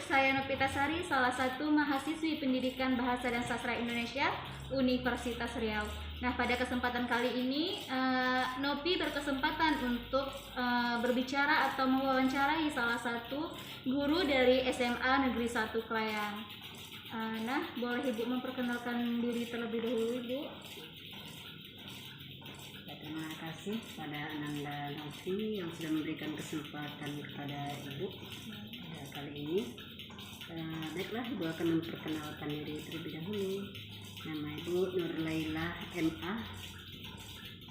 saya Novita Sari, salah satu mahasiswi Pendidikan Bahasa dan Sastra Indonesia Universitas Riau. Nah, pada kesempatan kali ini Nopi berkesempatan untuk berbicara atau mewawancarai salah satu guru dari SMA Negeri 1 Klayang. Nah, boleh Ibu memperkenalkan diri terlebih dahulu, Ibu? Terima kasih pada Ananda Novi yang sudah memberikan kesempatan kepada Ibu kali ini. Baiklah, Ibu akan memperkenalkan diri terlebih dahulu. Nama Ibu Nurlailah MA.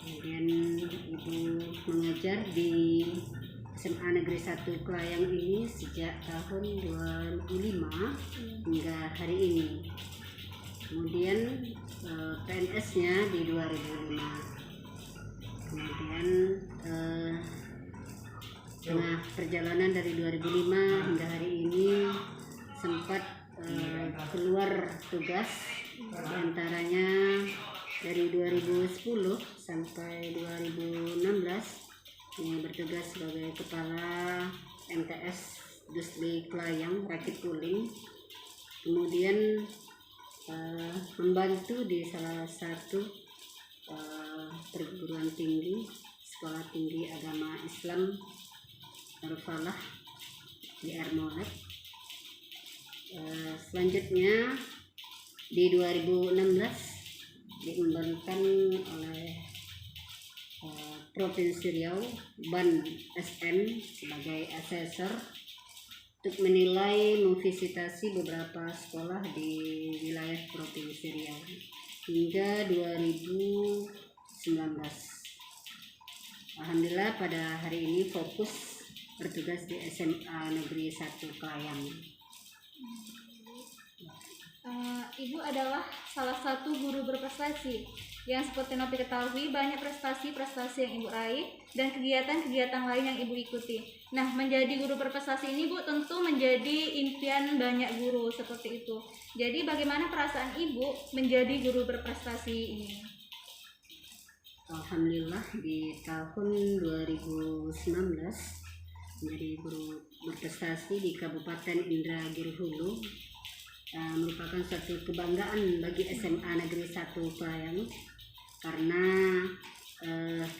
Kemudian Ibu mengajar di SMA Negeri 1 Klayang ini sejak tahun 2005 hingga hari ini. Kemudian PNS-nya di 2005. Kemudian tengah perjalanan dari 2005 hingga hari ini sempat keluar tugas, diantaranya dari 2010 sampai 2016 ini bertugas sebagai kepala MTS Dusli Klayang Rakit Kuling. Kemudian membantu di salah satu perguruan tinggi, Sekolah Tinggi Agama Islam Darul-Falah di Armolet. Selanjutnya di 2016 diembankan oleh Provinsi Riau Ban SN sebagai asesor untuk menilai memvisitasi beberapa sekolah di wilayah Provinsi Riau hingga 2019. Alhamdulillah pada hari ini fokus bertugas di SMA Negeri 1 Klayang. Ibu adalah salah satu guru berprestasi yang seperti Nopi ketahui banyak prestasi-prestasi yang Ibu raih dan kegiatan-kegiatan lain yang Ibu ikuti. Nah, menjadi guru berprestasi ini Bu tentu menjadi impian banyak guru seperti itu. Jadi bagaimana perasaan Ibu menjadi guru berprestasi ini? Alhamdulillah di tahun 2019 menjadi guru berprestasi di Kabupaten Indragiri Hulu merupakan suatu kebanggaan bagi SMA Negeri 1 Klayang karena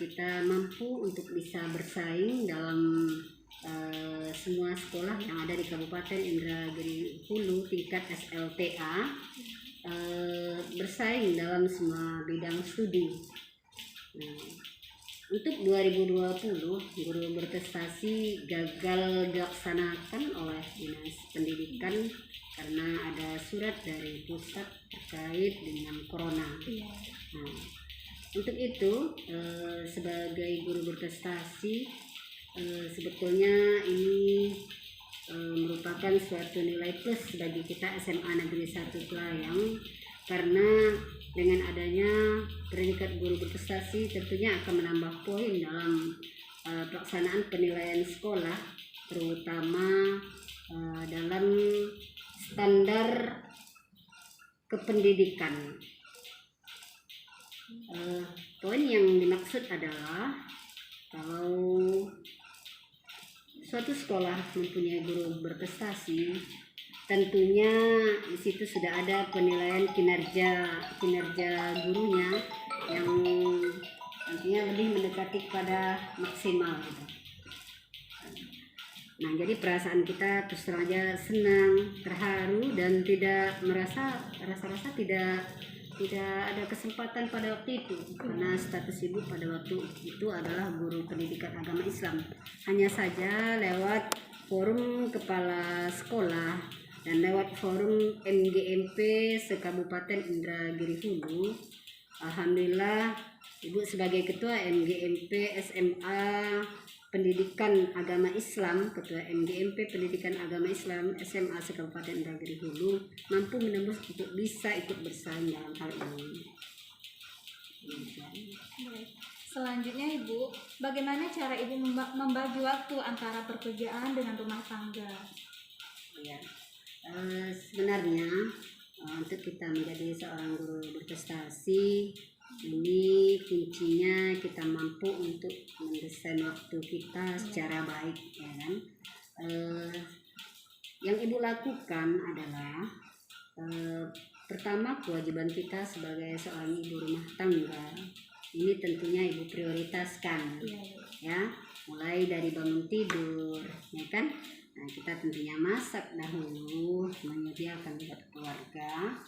kita mampu untuk bisa bersaing dalam semua sekolah yang ada di Kabupaten Indragiri Hulu tingkat SLTA, bersaing dalam semua bidang studi. Untuk 2020 guru berprestasi gagal dilaksanakan oleh Dinas Pendidikan karena ada surat dari pusat terkait dengan corona. Nah, untuk itu sebagai guru berprestasi sebetulnya ini merupakan suatu nilai plus bagi kita SMA Negeri 1 Klayang karena dengan adanya predikat guru berprestasi tentunya akan menambah poin dalam pelaksanaan penilaian sekolah, terutama dalam standar kependidikan. Poin yang dimaksud adalah kalau suatu sekolah mempunyai guru berprestasi, tentunya di situ sudah ada penilaian kinerja gurunya yang nantinya lebih mendekati pada maksimal. Nah, jadi perasaan kita terus terang aja senang, terharu dan tidak rasa tidak ada kesempatan pada waktu itu karena status ibu pada waktu itu adalah guru pendidikan agama Islam. Hanya saja lewat forum kepala sekolah dan lewat forum MGMP se-Kabupaten Indragiri Hulu, alhamdulillah Ibu sebagai ketua MGMP SMA Pendidikan Agama Islam, ketua MGMP Pendidikan Agama Islam SMA se-Kabupaten Indragiri Hulu mampu menembus untuk bisa ikut bersaing dalam hal ini. Selanjutnya Ibu, bagaimana cara Ibu membagi waktu antara pekerjaan dengan rumah tangga? Ya. Sebenarnya untuk kita menjadi seorang guru berprestasi ini kuncinya kita mampu untuk mendesain waktu kita secara baik, ya kan? Yang Ibu lakukan adalah pertama, kewajiban kita sebagai seorang ibu rumah tangga ini tentunya Ibu prioritaskan, ya, mulai dari bangun tidur, ya kan. Nah, kita tentunya masak dahulu, menyediakan buat keluarga.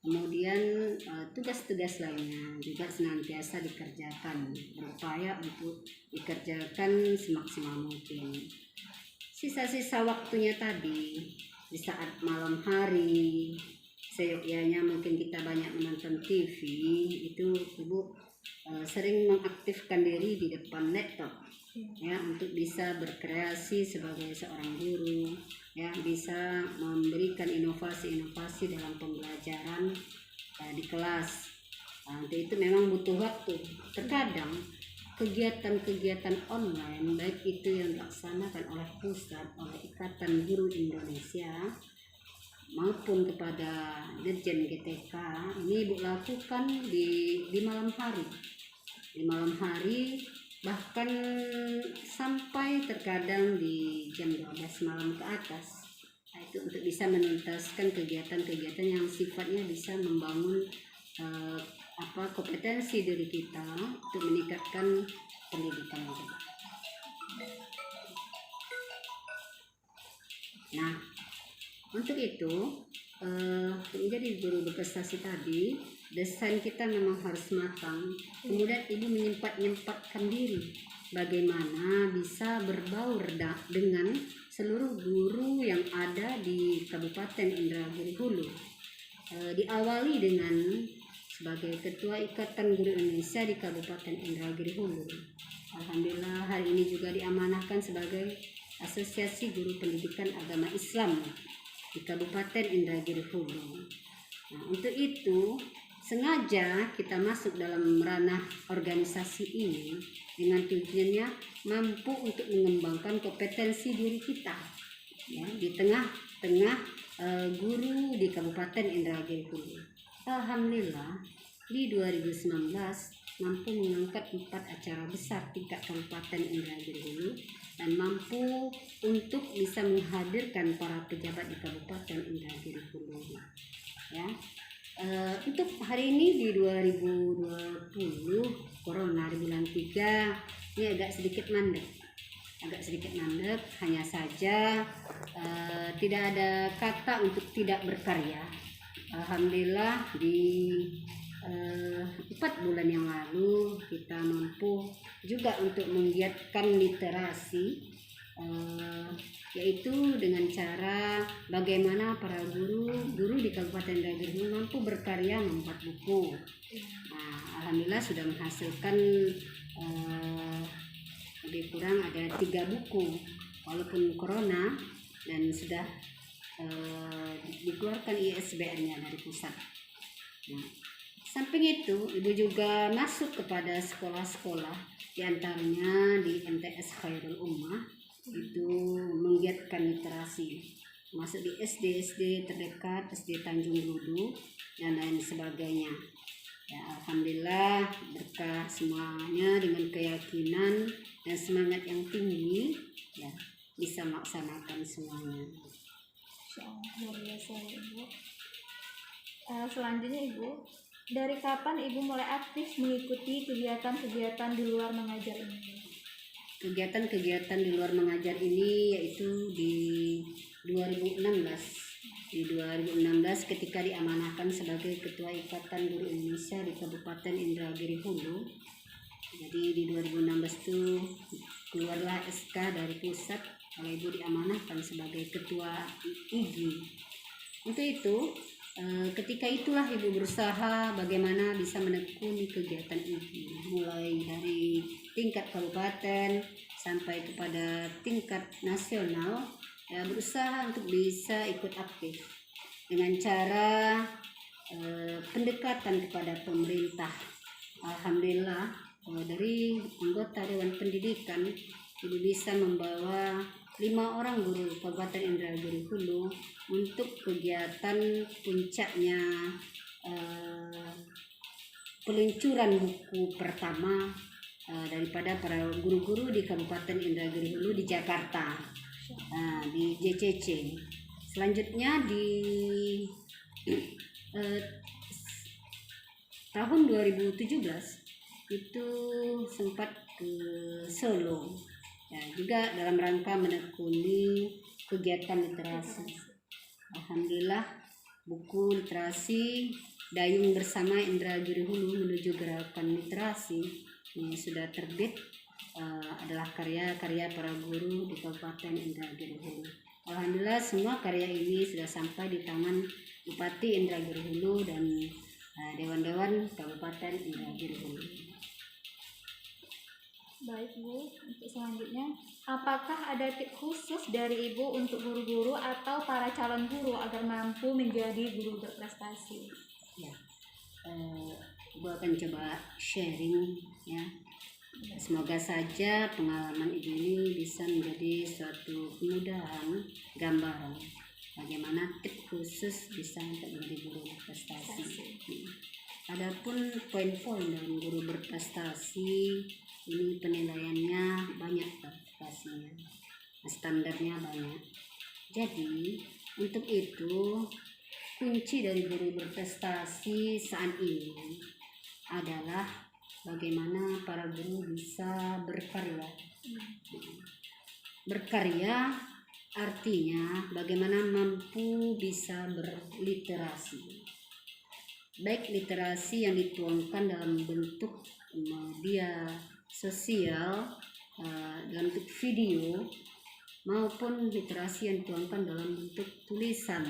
Kemudian tugas-tugas lainnya juga senantiasa dikerjakan, berupaya untuk dikerjakan semaksimal mungkin. Sisa-sisa waktunya tadi, di saat malam hari, seyogyanya mungkin kita banyak menonton TV, itu Ibu sering mengaktifkan diri di depan laptop, ya, untuk bisa berkreasi sebagai seorang guru, ya, bisa memberikan inovasi-inovasi dalam pembelajaran di kelas. Untuk itu memang butuh waktu. Terkadang kegiatan-kegiatan online, baik itu yang dilaksanakan oleh pusat, oleh Ikatan Guru Indonesia maupun kepada Dirjen GTK, ini Ibu lakukan di malam hari. Di malam hari, bahkan sampai terkadang di jam 12 malam ke atas. Nah, itu untuk bisa menuntaskan kegiatan-kegiatan yang sifatnya bisa membangun kompetensi diri kita untuk meningkatkan pendidikan kita. Nah, untuk itu menjadi guru berprestasi tadi, desain kita memang harus matang. Kemudian Ibu menyempatkan diri bagaimana bisa berbaur dengan seluruh guru yang ada di Kabupaten Indragiri Hulu. Diawali dengan sebagai Ketua Ikatan Guru Indonesia di Kabupaten Indragiri Hulu. Alhamdulillah hari ini juga diamanahkan sebagai Asosiasi Guru Pendidikan Agama Islam di Kabupaten Indragiri Hulu. Nah, untuk itu sengaja kita masuk dalam ranah organisasi ini dengan tujuannya mampu untuk mengembangkan kompetensi diri kita, ya, di tengah-tengah guru di Kabupaten Indragiri Hulu. Alhamdulillah di 2019 mampu mengangkat 4 acara besar tingkat Kabupaten Indragiri Hulu dan mampu untuk bisa menghadirkan para pejabat di Kabupaten Indragiri Hulu. Ya, untuk hari ini di 2020 Corona di bulan 3 ini agak sedikit mandek, hanya saja tidak ada kata untuk tidak berkarya. Alhamdulillah di 4 bulan yang lalu kita mampu juga untuk menggiatkan literasi, yaitu dengan cara bagaimana para guru di Kabupaten Indragiri Hulu mampu berkarya membuat buku. Nah, alhamdulillah sudah menghasilkan lebih kurang ada 3 buku walaupun corona, dan sudah dikeluarkan ISBN-nya dari pusat. Nah, samping itu Ibu juga masuk kepada sekolah-sekolah, diantaranya di MTS Khairul Ummah, itu menggiatkan literasi, masuk di SD terdekat, SD Tanjung Ludu dan lain sebagainya. Ya, alhamdulillah berkah semuanya dengan keyakinan dan semangat yang tinggi, ya, bisa melaksanakan semuanya. Luar biasa, Ibu. Selanjutnya Ibu, dari kapan Ibu mulai aktif mengikuti kegiatan-kegiatan di luar mengajar ini? Kegiatan-kegiatan di luar mengajar ini yaitu di 2016. Di 2016 ketika diamanahkan sebagai Ketua Ikatan Guru Indonesia di Kabupaten Indragiri Hulu. Jadi di 2016 itu keluarlah SK dari pusat kalau Ibu diamanahkan sebagai Ketua IGI. Untuk itu ketika itulah Ibu berusaha bagaimana bisa menekuni kegiatan IGI, mulai dari tingkat kabupaten sampai kepada tingkat nasional, ya, berusaha untuk bisa ikut aktif dengan cara pendekatan kepada pemerintah. Alhamdulillah dari anggota Dewan Pendidikan Ibu bisa membawa 5 orang guru Kabupaten Indragiri Hulu untuk kegiatan puncaknya peluncuran buku pertama daripada para guru-guru di Kabupaten Indragiri Hulu di Jakarta, di JCC. Selanjutnya di tahun 2017 itu sempat ke Solo, ya, juga dalam rangka menekuni kegiatan literasi. Alhamdulillah, buku literasi Dayung Bersama Indragiri Hulu Menuju Gerakan Literasi ini sudah terbit, adalah karya-karya para guru di Kabupaten Indragiri Hulu. Alhamdulillah, semua karya ini sudah sampai di tangan Bupati Indragiri Hulu dan Dewan-Dewan Kabupaten Indragiri Hulu. Baik Bu, untuk selanjutnya, apakah ada tips khusus dari Ibu untuk guru-guru atau para calon guru agar mampu menjadi guru berprestasi? Ya, Ibu akan coba sharing ya. Semoga saja pengalaman Ibu ini bisa menjadi suatu kemudahan gambaran bagaimana tips khusus bisa untuk menjadi guru berprestasi. Adapun poin-poin dalam guru berprestasi ini penilaiannya banyak, kualifikasinya, standarnya banyak. Jadi untuk itu kunci dari guru berprestasi saat ini adalah bagaimana para guru bisa berkarya. Berkarya artinya bagaimana mampu bisa berliterasi, baik literasi yang dituangkan dalam bentuk media sosial, dalam bentuk video, maupun literasi yang dituangkan dalam bentuk tulisan,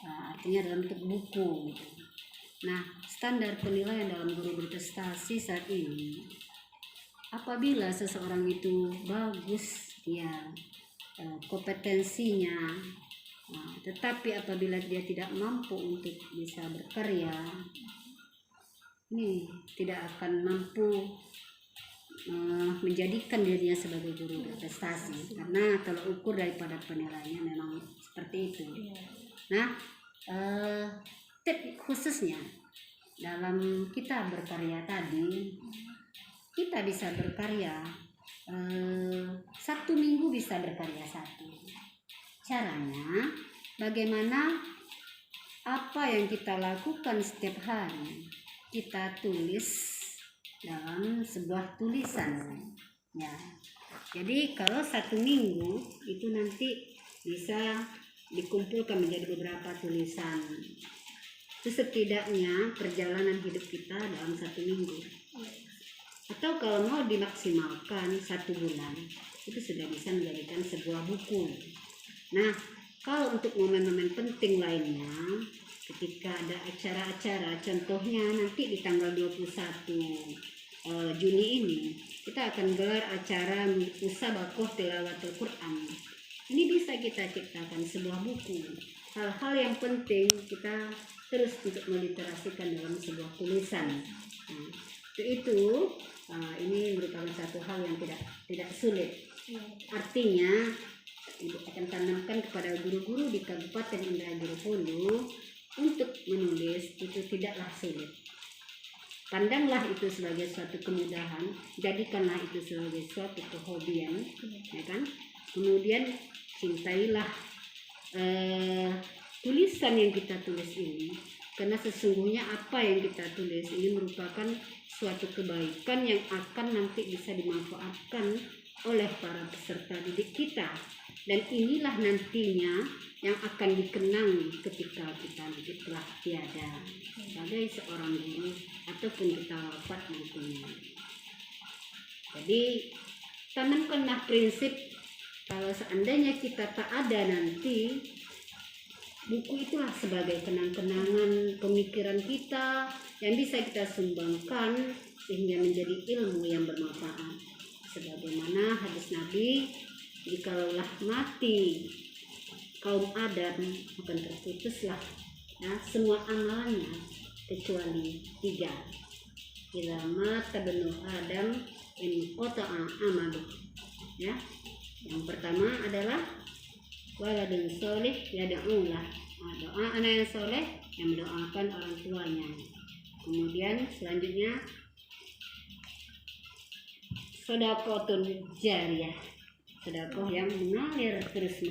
artinya dalam bentuk buku. Nah, standar penilaian dalam guru berprestasi saat ini, apabila seseorang itu bagus ya kompetensinya, tetapi apabila dia tidak mampu untuk bisa berkarya, ini tidak akan mampu menjadikan dirinya sebagai guru berprestasi, karena tolak ukur daripada penilaiannya memang seperti itu. Nah, tips khususnya dalam kita berkarya tadi, kita bisa berkarya 1 minggu bisa berkarya 1. Caranya bagaimana? Apa yang kita lakukan setiap hari kita tulis dalam sebuah tulisan ya. Jadi kalau 1 minggu itu nanti bisa dikumpulkan menjadi beberapa tulisan. Itu setidaknya perjalanan hidup kita dalam 1 minggu. Atau kalau mau dimaksimalkan 1 bulan, itu sudah bisa menjadikan sebuah buku. Nah, kalau untuk momen-momen penting lainnya, ketika ada acara-acara, contohnya nanti di tanggal 21 Juni ini, kita akan gelar acara Musabaqah Tilawatul Quran. Ini bisa kita ciptakan sebuah buku. Hal-hal yang penting kita terus untuk meliterasikan dalam sebuah tulisan. Nah, itu ini merupakan satu hal yang tidak sulit. Artinya Ibu akan tanamkan kepada guru-guru di Kabupaten Indragiri Hulu untuk menulis itu tidaklah sulit. Pandanglah itu sebagai suatu kemudahan, jadikanlah itu sebagai suatu kehobian, ya kan? Kemudian cintailah tulisan yang kita tulis ini, karena sesungguhnya apa yang kita tulis ini merupakan suatu kebaikan yang akan nanti bisa dimanfaatkan oleh para peserta didik kita, dan inilah nantinya yang akan dikenang ketika kita nanti telah tiada sebagai seorang guru ataupun kita wafat nantinya. Jadi tanamkanlah prinsip kalau seandainya kita tak ada nanti, buku itulah sebagai kenang-kenangan pemikiran kita yang bisa kita sumbangkan sehingga menjadi ilmu yang bermanfaat. Sebagaimana hadis Nabi, jikalau mati kaum Adam akan terputuslah ya, semua amalannya kecuali 3. Bila mata benu Adam in qata'a amalu. Ya. Yang pertama adalah waladun soleh yad'ulah. Doa anak yang soleh yang mendoakan orang tuanya. Kemudian selanjutnya sedekahun jariyah, sedekah yang mengalir terus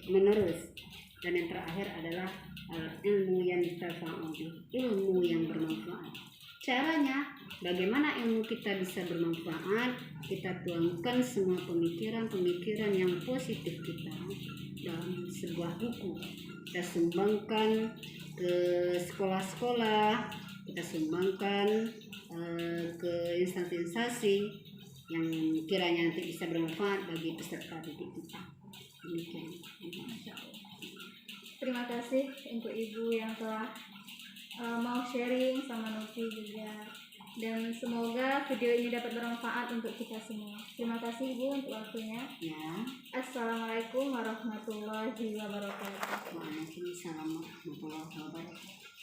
menerus. dan yang terakhir adalah ilmu yang ilmu yang bermanfaat. Caranya bagaimana ilmu kita bisa bermanfaat? Kita tuangkan semua pemikiran-pemikiran yang positif kita dalam sebuah buku. Kita sumbangkan ke sekolah-sekolah, kita sumbangkan ke instansi-instansi yang kiranya nanti bisa bermanfaat bagi peserta didik kita. Demikian. Terima kasih untuk Ibu yang telah mau sharing sama Novi juga, dan semoga video ini dapat bermanfaat untuk kita semua. Terima kasih Ibu untuk waktunya. Ya. Assalamualaikum warahmatullahi wabarakatuh. Waalaikumsalam warahmatullahi wabarakatuh.